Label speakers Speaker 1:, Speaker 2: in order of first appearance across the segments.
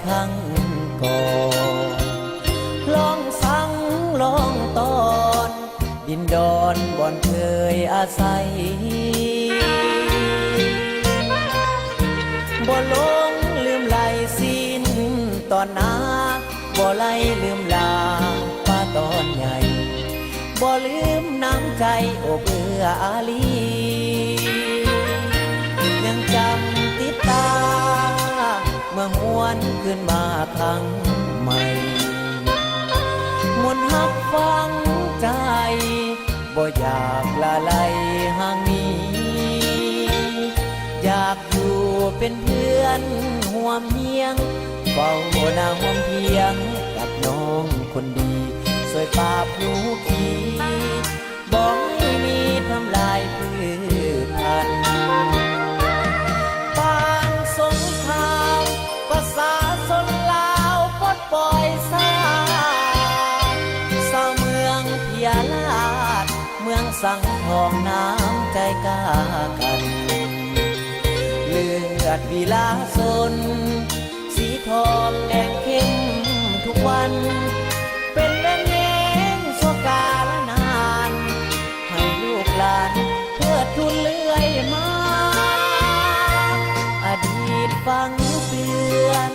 Speaker 1: ครั้งก่อนลองสั่งลองตอนดินดอนบ่อนเคยอาศัยบ่ลงลืมไหลสิ้นตอนนาบ่ไหลลืมลาป้าตอนใหญ่บ่ลืมน้ำใจอบเอื้ออารียังจำติดตาเมื่อหวนขึ้นมาครั้งใหม่มนต์ฮักฟังใจบ่อยากละไลห่างนี้อยากอยู่เป็นเพื่อนห่วมเฮียงเฝ้าหน้าห่วมเพียงกับน้องคนดีสวยปราบหนูขี้บ่ให้มีทำลายพืชพันธุ์ปานสงครามภาษาสนลาวปลดปล่อยซาสาวเมืองเพียลาดเมืองสังทองน้ำใจกล้ากันเลือดวิลาสนสีทองแดงเข้มทุกวันเป็นแรงแห่งโศกาลนานให้ลูกหลานเพื่อทุนเลื่อยมาอดีตฟังเตือน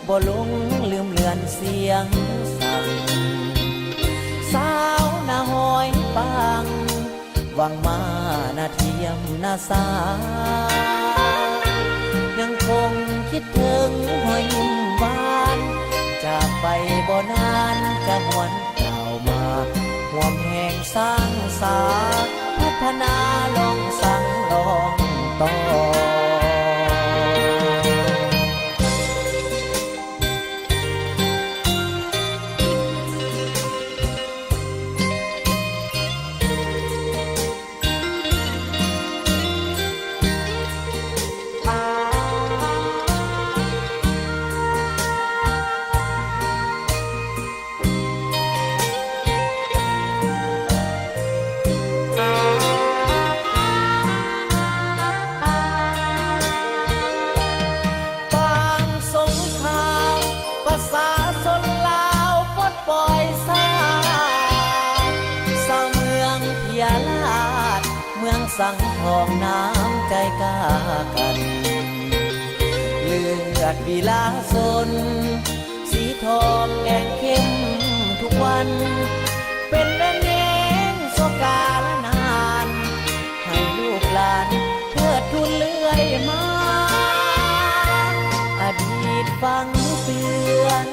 Speaker 1: บ่ลงลืมเลือนเสียงสั่งสาวนาหอยปังวังมานาเทียมนาสายังคงคิดถึงหอยยิ้มหวานจากไปบ่นานจะหวนกล่าวมาห่วมแห่งสร้างสาพัฒนาลองสั่งลองต่อสังทองน้ำใจกล้ากันเลือดวิลาสนสีทองแดงเข้มทุกวันเป็นแรงแห่งโศกาลนานให้ลูกหลานเพื่อทุนเลื่อยมาอดีตฟังเตือน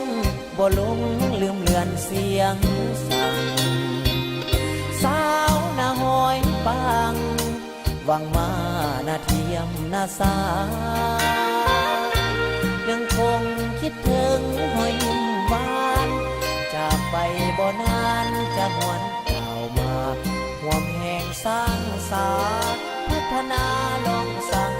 Speaker 1: บ่ลงลืมเลือนเสียงสั่งสาวนาหอยปังวังมานาเทียมนาสายังคงคิดถึงหอยยิ้มหวานจากไปบ่นานจะหวนกล่าวมาห่วมแห่งสร้างสาพัฒนาลองสั่ง